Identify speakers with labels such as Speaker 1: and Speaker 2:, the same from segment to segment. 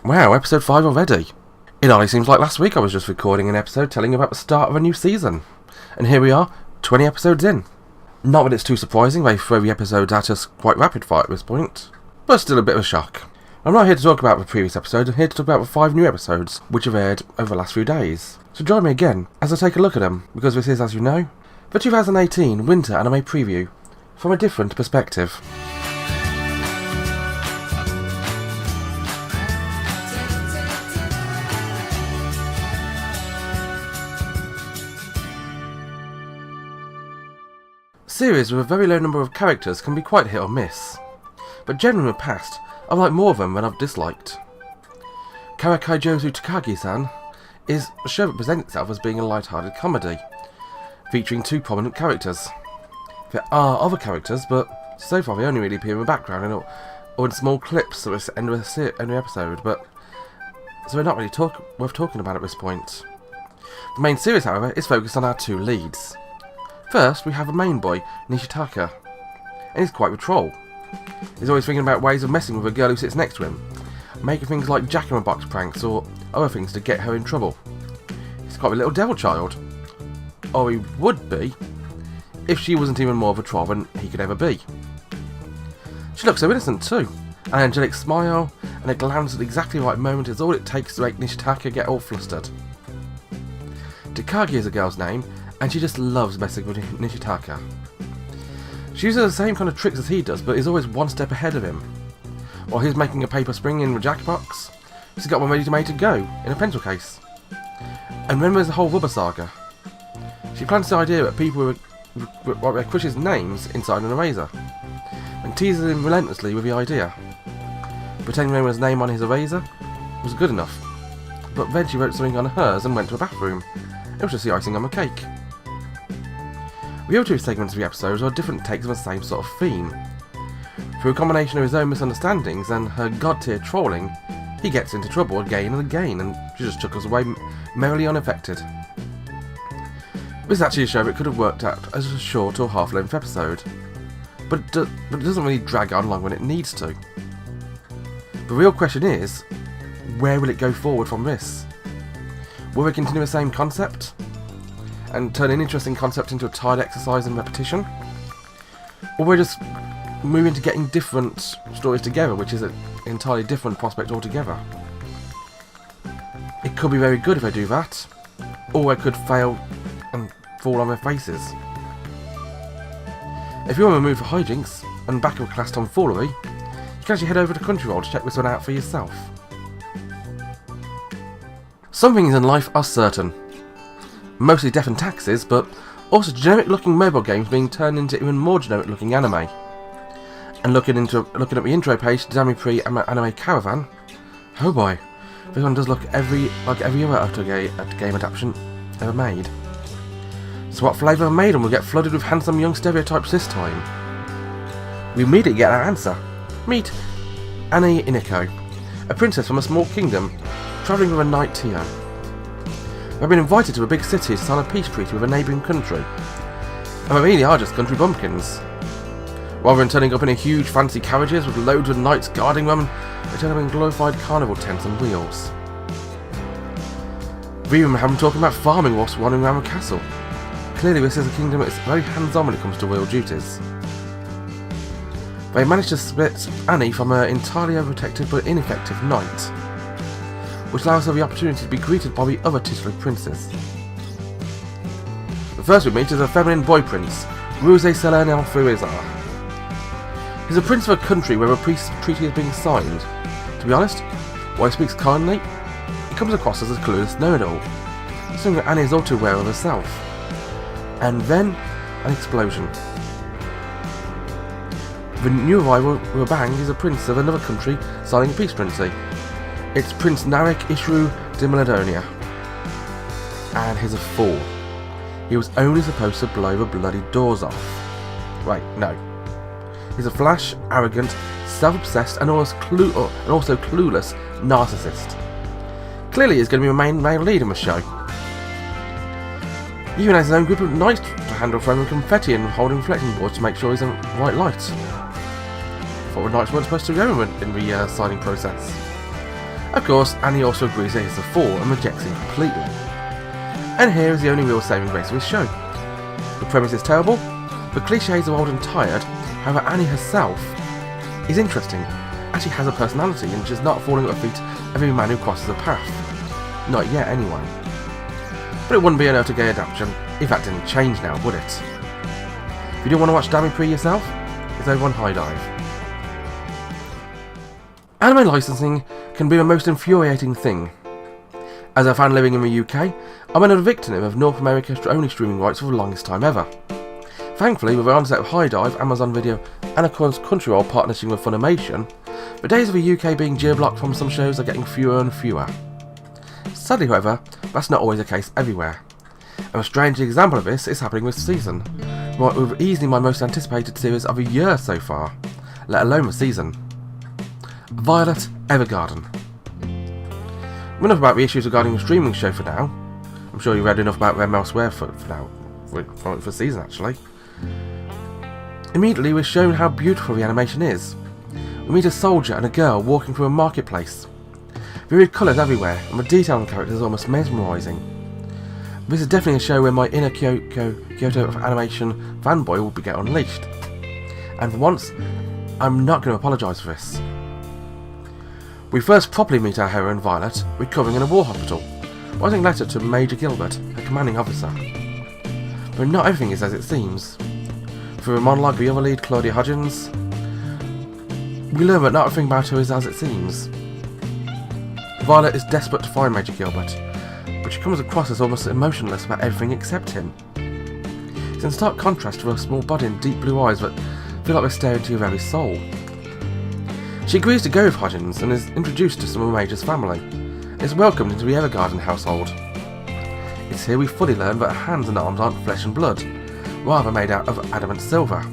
Speaker 1: Wow, episode 5 already. It only seems like last week I was just recording an episode telling you about the start of a new season. And here we are, 20 episodes in. Not that it's too surprising, they throw the episodes at us quite rapid fire at this point. But still a bit of a shock. I'm not here to talk about the previous episodes, I'm here to talk about the 5 new episodes, which have aired over the last few days. So join me again, as I take a look at them, because this is, as you know, the 2018 Winter Anime Preview, from a different perspective. Series with a very low number of characters can be quite hit or miss, but generally in the past, I've liked more of them than I've disliked. Takagi-san is a show that presents itself as being a light-hearted comedy, featuring 2 prominent characters. There are other characters, but so far they only really appear in the background or in small clips at the end of the episode, so they're not really worth talking about at this point. The main series, however, is focused on our 2 leads. First, we have the main boy, Nishitaka, and he's quite the troll. He's always thinking about ways of messing with a girl who sits next to him, making things like jack-in-the-box pranks or other things to get her in trouble. He's quite a little devil child. Or he would be, if she wasn't even more of a troll than he could ever be. She looks so innocent too. An angelic smile and a glance at the exactly right moment is all it takes to make Nishitaka get all flustered. Takagi is a girl's name, and she just loves messing with Nishitaka. She uses the same kind of tricks as he does, but is always one step ahead of him. While he's making a paper spring in the jackbox, she's got one ready to go, in a pencil case. And remembers the whole rubber saga. She plants the idea that people would write Krish's names inside an eraser, and teases him relentlessly with the idea. Pretending Raymond's name on his eraser was good enough, but then she wrote something on hers and went to a bathroom. It was just the icing on the cake. The other 2 segments of the episodes are different takes on the same sort of theme. Through a combination of his own misunderstandings and her god-tier trolling, he gets into trouble again and again, and she just chuckles away merrily unaffected. This is actually a show that could have worked out as a short or half-length episode, but it doesn't really drag on long when it needs to. The real question is, where will it go forward from this? Will they continue the same concept and turn an interesting concept into a tired exercise in repetition? Or will we just move into getting different stories together, which is an entirely different prospect altogether? It could be very good if they do that, or they could fail and fall on their faces. If you're in the mood for hijinks and back of class tomfoolery, you can actually head over to Crunchyroll to check this one out for yourself. Some things in life are certain. Mostly death and taxes, but also generic-looking mobile games being turned into even more generic-looking anime. And looking at the intro page to Dami Pre Anime Caravan, oh boy, this one does look like every other game adaptation ever made. So what flavour of maiden will get flooded with handsome young stereotypes this time? We immediately get our answer. Meet Annie Ineko, a princess from a small kingdom, travelling with a knight Tio. They've been invited to a big city to sign a peace treaty with a neighbouring country, and they really are just country bumpkins. Rather than turning up in huge fancy carriages with loads of knights guarding them, they turn up in glorified carnival tents on wheels. We even have them talking about farming whilst wandering around the castle. Clearly this is a kingdom that is very hands-on when it comes to royal duties. They managed to split Annie from her entirely overprotected but ineffective knight, which allows her the opportunity to be greeted by the other titular princes. The first we meet is a feminine boy prince, Ruse Selene Fuizar. He's a prince of a country where a peace treaty is being signed. To be honest, while he speaks kindly, he comes across as a clueless know-it-all, something that Annie is all too aware of herself. And then, an explosion. The new arrival with a bang is a prince of another country signing a peace treaty. It's Prince Narek Ishru de Meladonia. And he's a fool. He was only supposed to blow the bloody doors off. Right, no. He's a flash, arrogant, self-obsessed and also clueless narcissist. Clearly he's going to be the main male lead in the show. He even has his own group of knights to handle throwing confetti and holding reflecting boards to make sure he's in the right light. Thought the knights weren't supposed to go in the signing process. Of course, Annie also agrees that he's a fool and rejects him completely. And here is the only real saving grace of his show. The premise is terrible, the cliches are old and tired, however Annie herself is interesting, and she has a personality and she's not falling at the feet of every man who crosses her path. Not yet anyway. But it wouldn't be an utter gay adaptation if that didn't change now, would it? If you do want to watch Dami Pre yourself, it's over on High Dive. Anime licensing can be the most infuriating thing. As a fan living in the UK, I'm a victim of North America's only streaming rights for the longest time ever. Thankfully, with the onset of High Dive, Amazon Video, and of course Crunchyroll partnering with Funimation, the days of the UK being geo-blocked from some shows are getting fewer and fewer. Sadly, however, that's not always the case everywhere. And a strange example of this is happening this season, with easily my most anticipated series of the year so far, let alone the season. Violet Evergarden. Enough about the issues regarding the streaming show for now. I'm sure you read enough about them elsewhere for now, for the season actually. Immediately we're shown how beautiful the animation is. We meet a soldier and a girl walking through a marketplace. Vivid colours everywhere, and the detail on the characters is almost mesmerising. This is definitely a show where my inner Kyoto of animation fanboy will get unleashed. And for once, I'm not going to apologise for this. We first properly meet our heroine Violet, recovering in a war hospital, writing a letter to Major Gilbert, her commanding officer. But not everything is as it seems. Through a monologue of the other lead, Claudia Hodgins, we learn that not everything about her is as it seems. Violet is desperate to find Major Gilbert, but she comes across as almost emotionless about everything except him. It's in stark contrast to her small body and deep blue eyes that feel like they're staring into your very soul. She agrees to go with Hodgins and is introduced to some of Major's family, and is welcomed into the Evergarden household. It's here we fully learn that her hands and arms aren't flesh and blood, rather made out of adamant silver.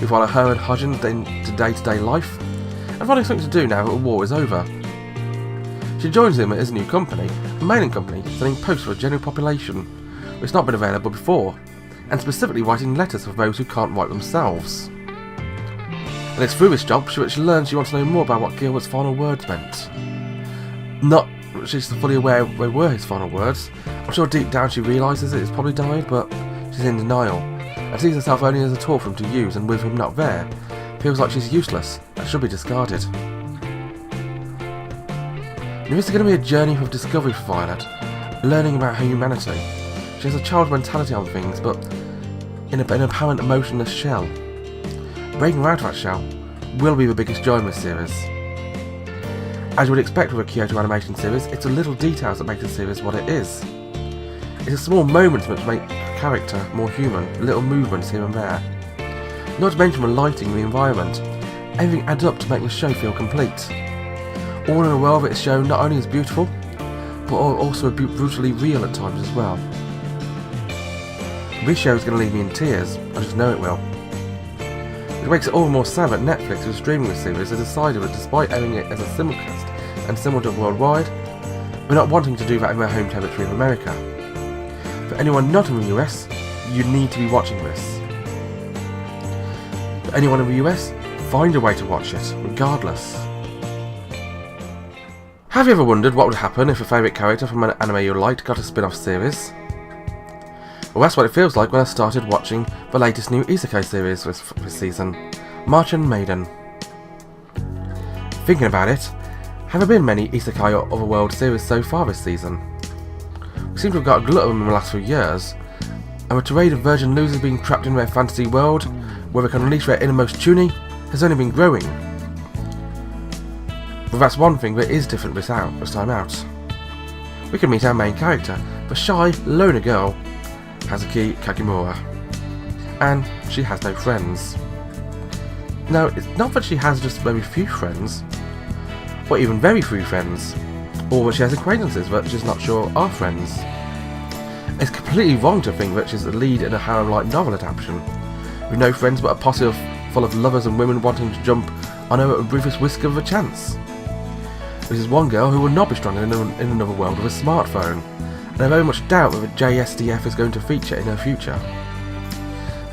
Speaker 1: We follow her and Hodgins into day-to-day life, and finding something to do now that the war is over. She joins him at his new company, a mailing company selling posts for the general population, which has not been available before, and specifically writing letters for those who can't write themselves. And it's through this job she learns she wants to know more about what Gilbert's final words meant. Not that she's fully aware they were his final words. I'm sure deep down she realises that he's probably died, but she's in denial, and sees herself only as a tool for him to use, and with him not there, feels like she's useless and should be discarded. Now this is going to be a journey of discovery for Violet, learning about her humanity. She has a child mentality on things, but in an apparent emotionless shell. Breaking her out of that shell will be the biggest joy in this series. As you would expect with a Kyoto animation series, it's the little details that make the series what it is. It's the small moments which make a character more human, little movements here and there. Not to mention the lighting and the environment, everything adds up to make the show feel complete. All in a world that is shown not only as beautiful, but also brutally real at times as well. This show is going to leave me in tears, I just know it will. It makes it all the more sad that Netflix, who's streaming this series, has decided that despite airing it as a simulcast and simuldubbed worldwide, we're not wanting to do that in their home territory of America. For anyone not in the US, you need to be watching this. For anyone in the US, find a way to watch it, regardless. Have you ever wondered what would happen if a favourite character from an anime you liked got a spin-off series? Well, that's what it feels like when I started watching the latest new isekai series this season, Martian Maiden. Thinking about it, have there been many isekai or otherworld series so far this season? We seem to have got a glut of them in the last few years, and the tirade of virgin losers being trapped in their fantasy world, where they can unleash their innermost tuning, has only been growing. But that's one thing that is different this time out. We can meet our main character, the shy, loner girl, Hazuki Kagimura, and she has no friends. Now, it's not that she has just very few friends, or even very few friends, or that she has acquaintances that she's not sure are friends. It's completely wrong to think that she's the lead in a harem-like novel adaptation, with no friends but a posse full of lovers and women wanting to jump on her at the briefest whisk of a chance. This is one girl who will not be stranded in another world with a smartphone, and I very much doubt that the JSDF is going to feature in her future.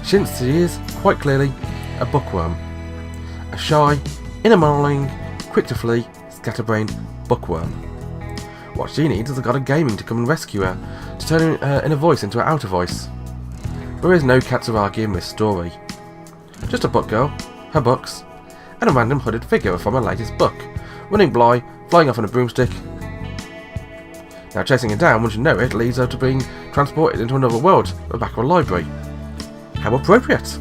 Speaker 1: Since she is, quite clearly, a bookworm. A shy, inner monologuing, quick to flee, scatterbrained bookworm. What she needs is a god of gaming to come and rescue her, to turn her inner voice into her outer voice. There is no Katsuragi in this story. Just a book girl, her books, and a random hooded figure from her latest book, running blind, flying off on a broomstick. Now chasing her down, once you know it, leads her to being transported into another world, the back of a library. How appropriate!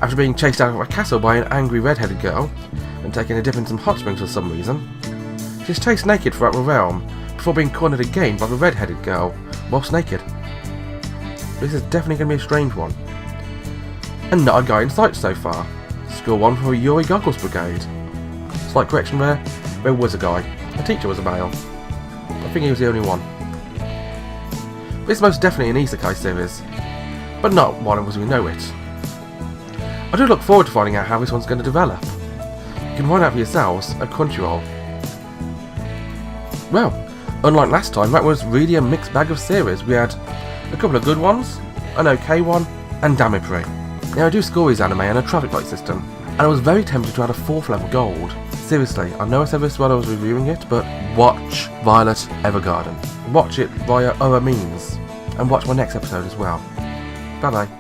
Speaker 1: After being chased out of a castle by an angry red-headed girl, and taking a dip in some hot springs for some reason, she's chased naked throughout the realm, before being cornered again by the red-headed girl, whilst naked. This is definitely going to be a strange one. And not a guy in sight so far. Score 1 for Yuri Goggles Brigade. Slight correction there was a guy. The teacher was a male. I think he was the only one. This is most definitely an isekai series, but not one as we know it. I do look forward to finding out how this one's going to develop. You can find out for yourselves at Crunchyroll. Well, unlike last time, that was really a mixed bag of series. We had a couple of good ones, an okay one, and Damipre. Now I do score his anime on a traffic light system, and I was very tempted to add a 4th level gold. Seriously, I know I said this while I was reviewing it, but watch Violet Evergarden. Watch it via other means, and watch my next episode as well. Bye bye.